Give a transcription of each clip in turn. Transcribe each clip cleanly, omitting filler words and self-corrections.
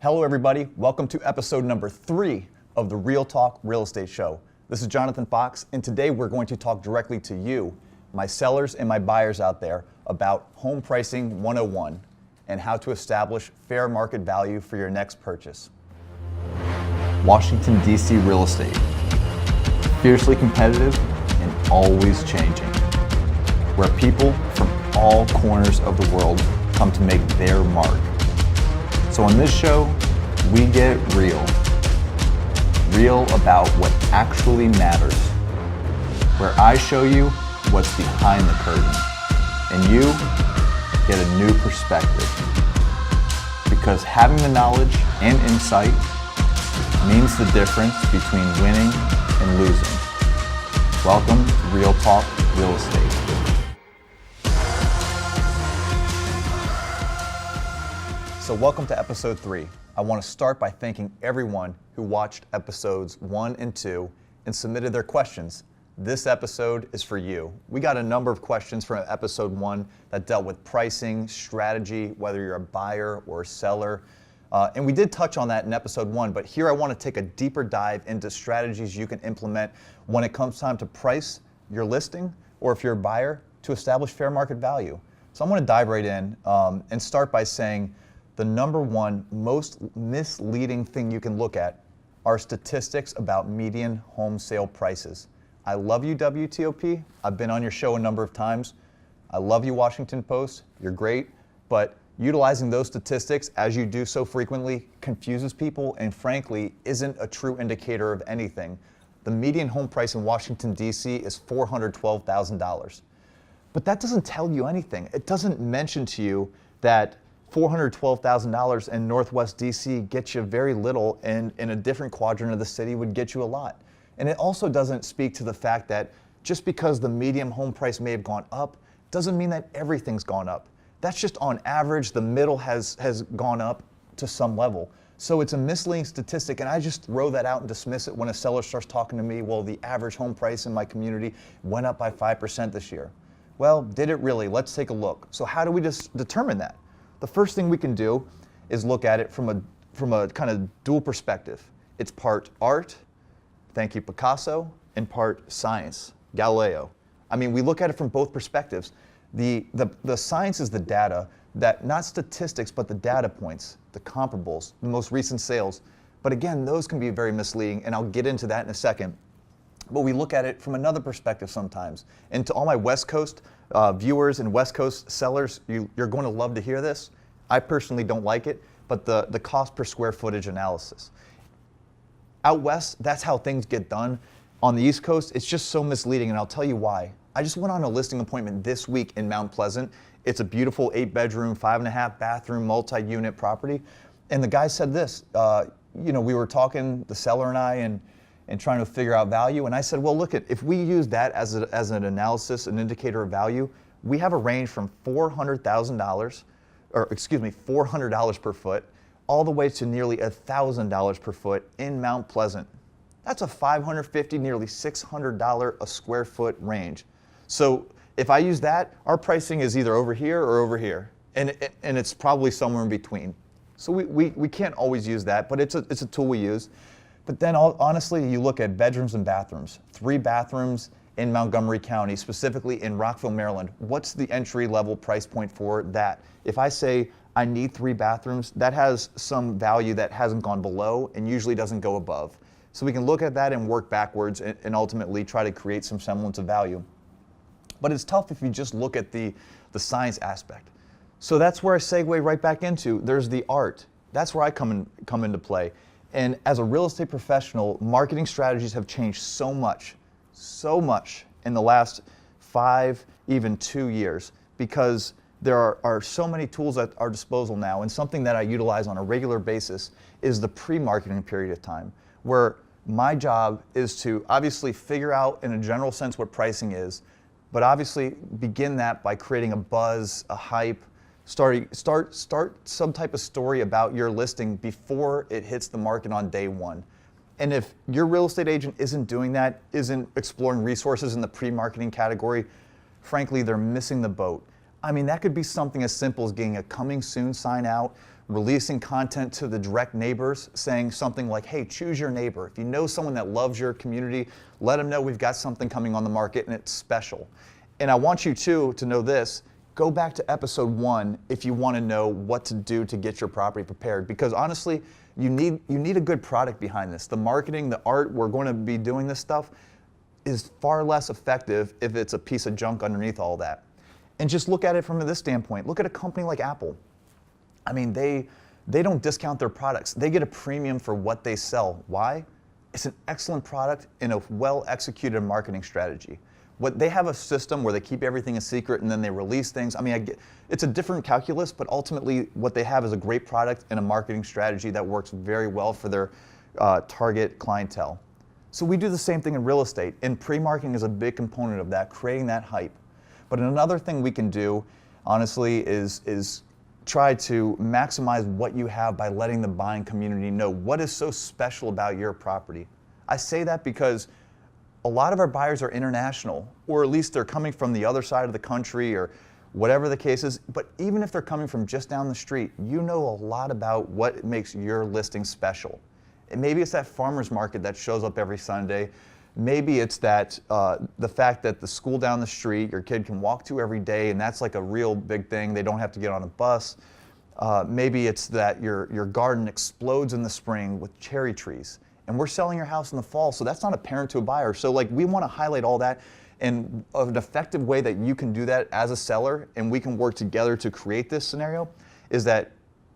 Hello everybody, welcome to episode number 3 of the Real Talk Real Estate Show. This is Jonathan Fox, and today we're going to talk directly to you, my sellers and my buyers out there, about home pricing 101 and how to establish fair market value for your next purchase. Washington, D.C. real estate. Fiercely competitive and always changing. Where people from all corners of the world come to make their mark. So on this show, we get real. Real about what actually matters. Where I show you what's behind the curtain. And you get a new perspective. Because having the knowledge and insight means the difference between winning and losing. Welcome to Real Talk Real Estate. So welcome to episode 3. I want to start by thanking everyone who watched episodes 1 and 2 and submitted their questions. This episode is for you. We got a number of questions from episode 1 that dealt with pricing, strategy, whether you're a buyer or a seller. And we did touch on that in episode 1, but here I want to take a deeper dive into strategies you can implement when it comes time to price your listing, or if you're a buyer, to establish fair market value. So I'm going to dive right in and start by saying the number one most misleading thing you can look at are statistics about median home sale prices. I love you, WTOP. I've been on your show a number of times. I love you, Washington Post. You're great. But utilizing those statistics, as you do so frequently, confuses people and frankly isn't a true indicator of anything. The median home price in Washington, D.C. is $412,000. But that doesn't tell you anything. It doesn't mention to you that $412,000 in Northwest D.C. gets you very little, and in a different quadrant of the city would get you a lot. And it also doesn't speak to the fact that just because the median home price may have gone up, doesn't mean that everything's gone up. That's just on average. The middle has gone up to some level. So it's a misleading statistic, and I just throw that out and dismiss it when a seller starts talking to me, well, the average home price in my community went up by 5% this year. Well, did it really? Let's take a look. So how do we just determine that? The first thing we can do is look at it from a kind of dual perspective. It's part art, thank you Picasso, and part science, Galileo. I mean, we look at it from both perspectives. The science is the data, that not statistics, but the data points, the comparables, the most recent sales. But again, those can be very misleading, and I'll get into that in a second. But we look at it from another perspective sometimes. And to all my West Coast viewers and West Coast sellers, you're going to love to hear this. I personally don't like it, but the cost per square footage analysis. Out West, that's how things get done. On the East Coast, it's just so misleading, and I'll tell you why. I just went on a listing appointment this week in Mount Pleasant. It's a beautiful 8-bedroom, 5.5 bathroom, multi-unit property. And the guy said this, we were talking, the seller and I, and trying to figure out value. And I said, well, look, if we use that as an analysis, an indicator of value, we have a range from $400 per foot, all the way to nearly $1,000 per foot in Mount Pleasant. That's a $550, nearly $600 a square foot range. So if I use that, our pricing is either over here or over here, and it's probably somewhere in between. So we can't always use that, but it's a tool we use. But then honestly, you look at bedrooms and bathrooms, 3 bathrooms in Montgomery County, specifically in Rockville, Maryland. What's the entry level price point for that? If I say I need 3 bathrooms, that has some value that hasn't gone below and usually doesn't go above. So we can look at that and work backwards and ultimately try to create some semblance of value. But it's tough if you just look at the science aspect. So that's where I segue right back into, there's the art. That's where I come into play. And as a real estate professional, marketing strategies have changed so much in the last 5, even 2 years, because there are so many tools at our disposal now. And something that I utilize on a regular basis is the pre-marketing period of time, where my job is to obviously figure out in a general sense what pricing is, but obviously begin that by creating a buzz, a hype, start some type of story about your listing before it hits the market on day one. And if your real estate agent isn't doing that, isn't exploring resources in the pre-marketing category, frankly, they're missing the boat. I mean, that could be something as simple as getting a coming soon sign out, releasing content to the direct neighbors, saying something like, hey, choose your neighbor. If you know someone that loves your community, let them know we've got something coming on the market and it's special. And I want you to know this, go back to episode 1 if you want to know what to do to get your property prepared, because honestly, you need a good product behind this. The marketing, the art, we're going to be doing this stuff is far less effective if it's a piece of junk underneath all that. And just look at it from this standpoint. Look at a company like Apple. I mean, they don't discount their products. They get a premium for what they sell. Why? It's an excellent product and a well-executed marketing strategy. They have a system where they keep everything a secret and then they release things. I mean, it's a different calculus, but ultimately what they have is a great product and a marketing strategy that works very well for their target clientele. So we do the same thing in real estate, and pre-marketing is a big component of that, creating that hype. But another thing we can do, honestly, is try to maximize what you have by letting the buying community know what is so special about your property. I say that because a lot of our buyers are international, or at least they're coming from the other side of the country or whatever the case is. But even if they're coming from just down the street, you know a lot about what makes your listing special. And maybe it's that farmer's market that shows up every Sunday. Maybe it's that the fact that the school down the street your kid can walk to every day, and that's like a real big thing. They don't have to get on a bus. Maybe it's that your garden explodes in the spring with cherry trees, and we're selling your house in the fall, so that's not apparent to a buyer. So like, we want to highlight all that, and an effective way that you can do that as a seller, and we can work together to create this scenario, is that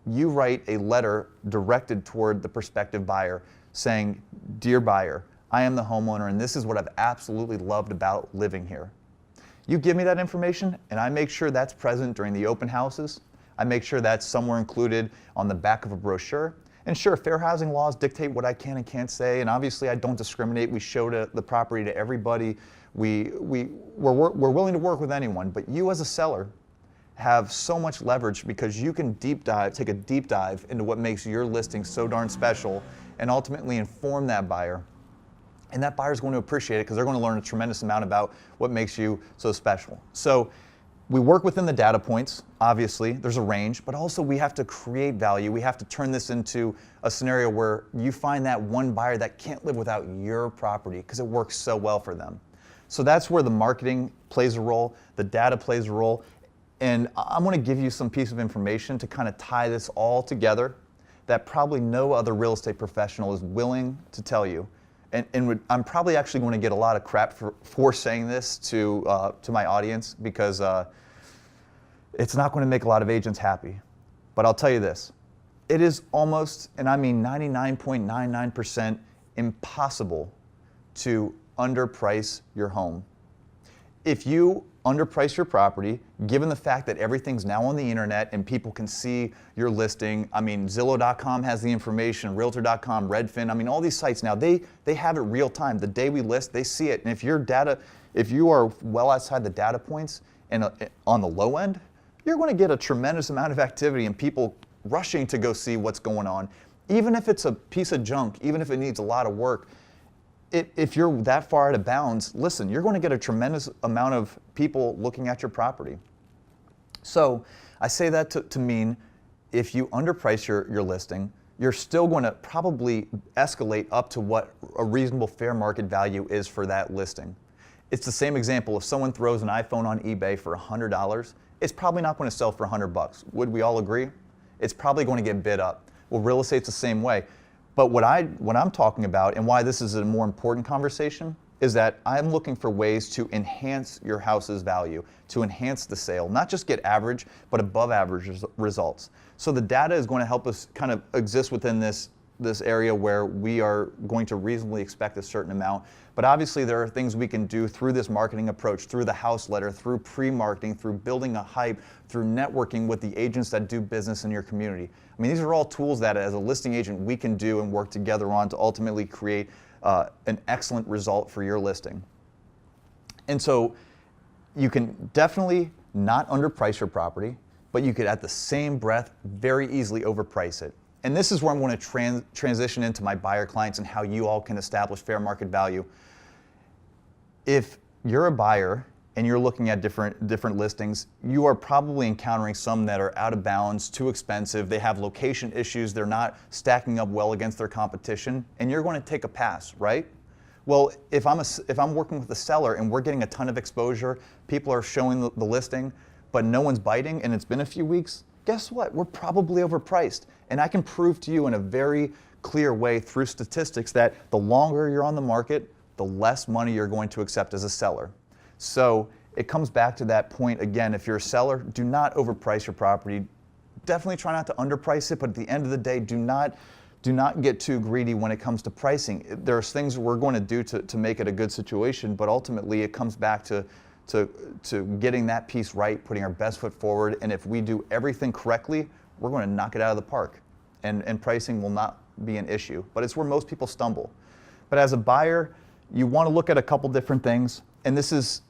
you write a letter directed toward the prospective buyer saying, dear buyer, I am the homeowner and this is what I've absolutely loved about living here. You give me that information and I make sure that's present during the open houses. I make sure that's somewhere included on the back of a brochure. And sure, fair housing laws dictate what I can and can't say, and obviously I don't discriminate. We show the property to everybody. We're willing to work with anyone, but you as a seller have so much leverage because you can take a deep dive into what makes your listing so darn special and ultimately inform that buyer. And that buyer's going to appreciate it because they're going to learn a tremendous amount about what makes you so special. So we work within the data points, obviously, there's a range, but also we have to create value. We have to turn this into a scenario where you find that one buyer that can't live without your property because it works so well for them. So that's where the marketing plays a role, the data plays a role, and I'm going to give you some piece of information to kind of tie this all together that probably no other real estate professional is willing to tell you. And I'm probably actually going to get a lot of crap for saying this to my audience because it's not going to make a lot of agents happy. But I'll tell you this, it is almost, and I mean 99.99% impossible to underprice your home. If you underprice your property, given the fact that everything's now on the internet and people can see your listing, I mean, Zillow.com has the information, Realtor.com, Redfin, I mean, all these sites now, they have it real time. The day we list, they see it. And if you are well outside the data points and on the low end, you're going to get a tremendous amount of activity and people rushing to go see what's going on. Even if it's a piece of junk, even if it needs a lot of work, if you're that far out of bounds, listen, you're going to get a tremendous amount of people looking at your property. So I say that to mean if you underprice your listing, you're still going to probably escalate up to what a reasonable fair market value is for that listing. It's the same example. If someone throws an iPhone on eBay for $100, it's probably not going to sell for $100. Would we all agree? It's probably going to get bid up. Well, real estate's the same way. But what I'm talking about and why this is a more important conversation is that I'm looking for ways to enhance your house's value, to enhance the sale, not just get average, but above average results. So the data is going to help us kind of exist within this area where we are going to reasonably expect a certain amount. But obviously there are things we can do through this marketing approach, through the house letter, through pre-marketing, through building a hype, through networking with the agents that do business in your community. I mean, these are all tools that as a listing agent we can do and work together on to ultimately create an excellent result for your listing. And so you can definitely not underprice your property, but you could at the same breath very easily overprice it. And this is where I'm going to transition into my buyer clients and how you all can establish fair market value. If you're a buyer and you're looking at different listings, you are probably encountering some that are out of bounds, too expensive, they have location issues, they're not stacking up well against their competition, and you're going to take a pass, right? Well, if I'm working with a seller and we're getting a ton of exposure, people are showing the listing, but no one's biting and it's been a few weeks, guess what? We're probably overpriced. And I can prove to you in a very clear way through statistics that the longer you're on the market, the less money you're going to accept as a seller. So it comes back to that point again. If you're a seller, do not overprice your property. Definitely try not to underprice it, but at the end of the day, do not get too greedy when it comes to pricing. There's things we're going to do to make it a good situation, but ultimately it comes back to getting that piece right, putting our best foot forward, and if we do everything correctly, we're going to knock it out of the park. And pricing will not be an issue, but it's where most people stumble. But as a buyer, you want to look at a couple different things, and this is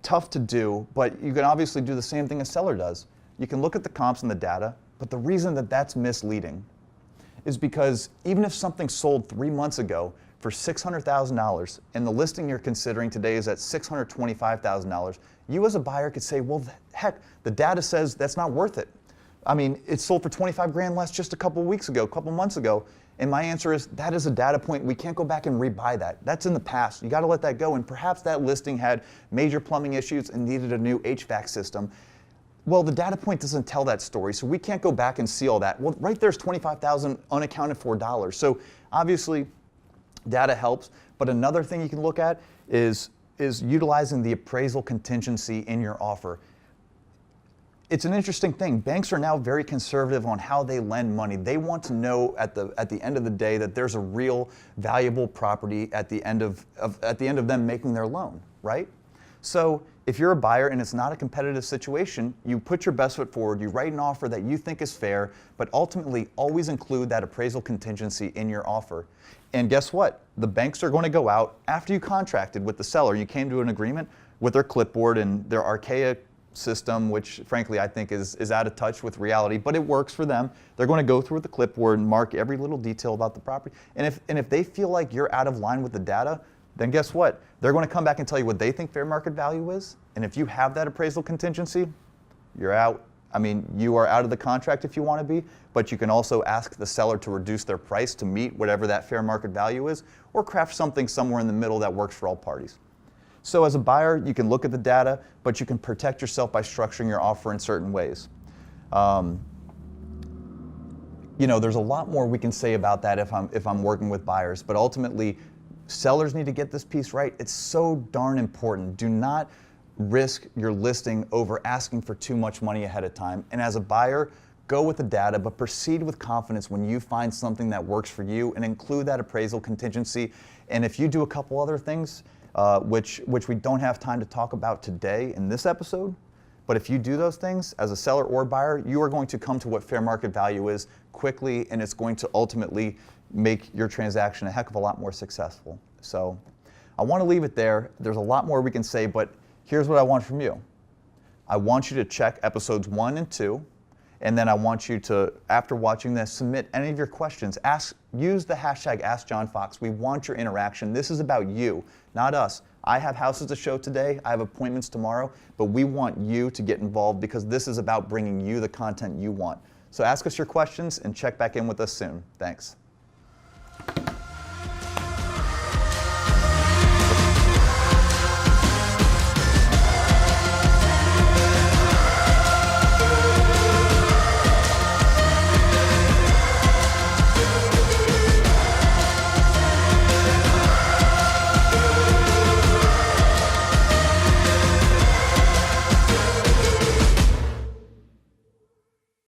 tough to do, but you can obviously do the same thing a seller does. You can look at the comps and the data, but the reason that that's misleading is because even if something sold 3 months ago for $600,000 and the listing you're considering today is at $625,000, you as a buyer could say, well, heck, the data says that's not worth it. I mean, it sold for 25 grand less just a couple weeks ago, a couple months ago. And my answer is, that is a data point. We can't go back and rebuy that. That's in the past. You got to let that go. And perhaps that listing had major plumbing issues and needed a new HVAC system. Well, the data point doesn't tell that story, so we can't go back and see all that. Well, right there's $25,000 unaccounted for dollars. So obviously, data helps. But another thing you can look at is utilizing the appraisal contingency in your offer. It's an interesting thing. Banks are now very conservative on how they lend money. They want to know at the end of the day that there's a real valuable property at the end of them making their loan, right? So if you're a buyer and it's not a competitive situation, you put your best foot forward, you write an offer that you think is fair, but ultimately always include that appraisal contingency in your offer. And guess what? The banks are going to go out after you contracted with the seller, you came to an agreement with their clipboard and their archaic system, which frankly I think is out of touch with reality, but it works for them. They're going to go through with the clipboard and mark every little detail about the property. And if they feel like you're out of line with the data, then guess what? They're going to come back and tell you what they think fair market value is. And if you have that appraisal contingency, you're out. I mean, you are out of the contract if you want to be, but you can also ask the seller to reduce their price to meet whatever that fair market value is, or craft something somewhere in the middle that works for all parties. So as a buyer, you can look at the data, but you can protect yourself by structuring your offer in certain ways. There's a lot more we can say about that if I'm working with buyers, but ultimately, sellers need to get this piece right. It's so darn important. Do not risk your listing over asking for too much money ahead of time. And as a buyer, go with the data, but proceed with confidence when you find something that works for you and include that appraisal contingency. And if you do a couple other things, which we don't have time to talk about today in this episode, but if you do those things as a seller or buyer, you are going to come to what fair market value is quickly, and it's going to ultimately make your transaction a heck of a lot more successful. So I want to leave it there. There's a lot more we can say, but here's what I want from you. I want you to check episodes 1 and 2, and then I want you to, after watching this, submit any of your questions. Use the hashtag AskJohnFox. We want your interaction. This is about you, not us. I have houses to show today. I have appointments tomorrow, but we want you to get involved because this is about bringing you the content you want. So ask us your questions and check back in with us soon. Thanks.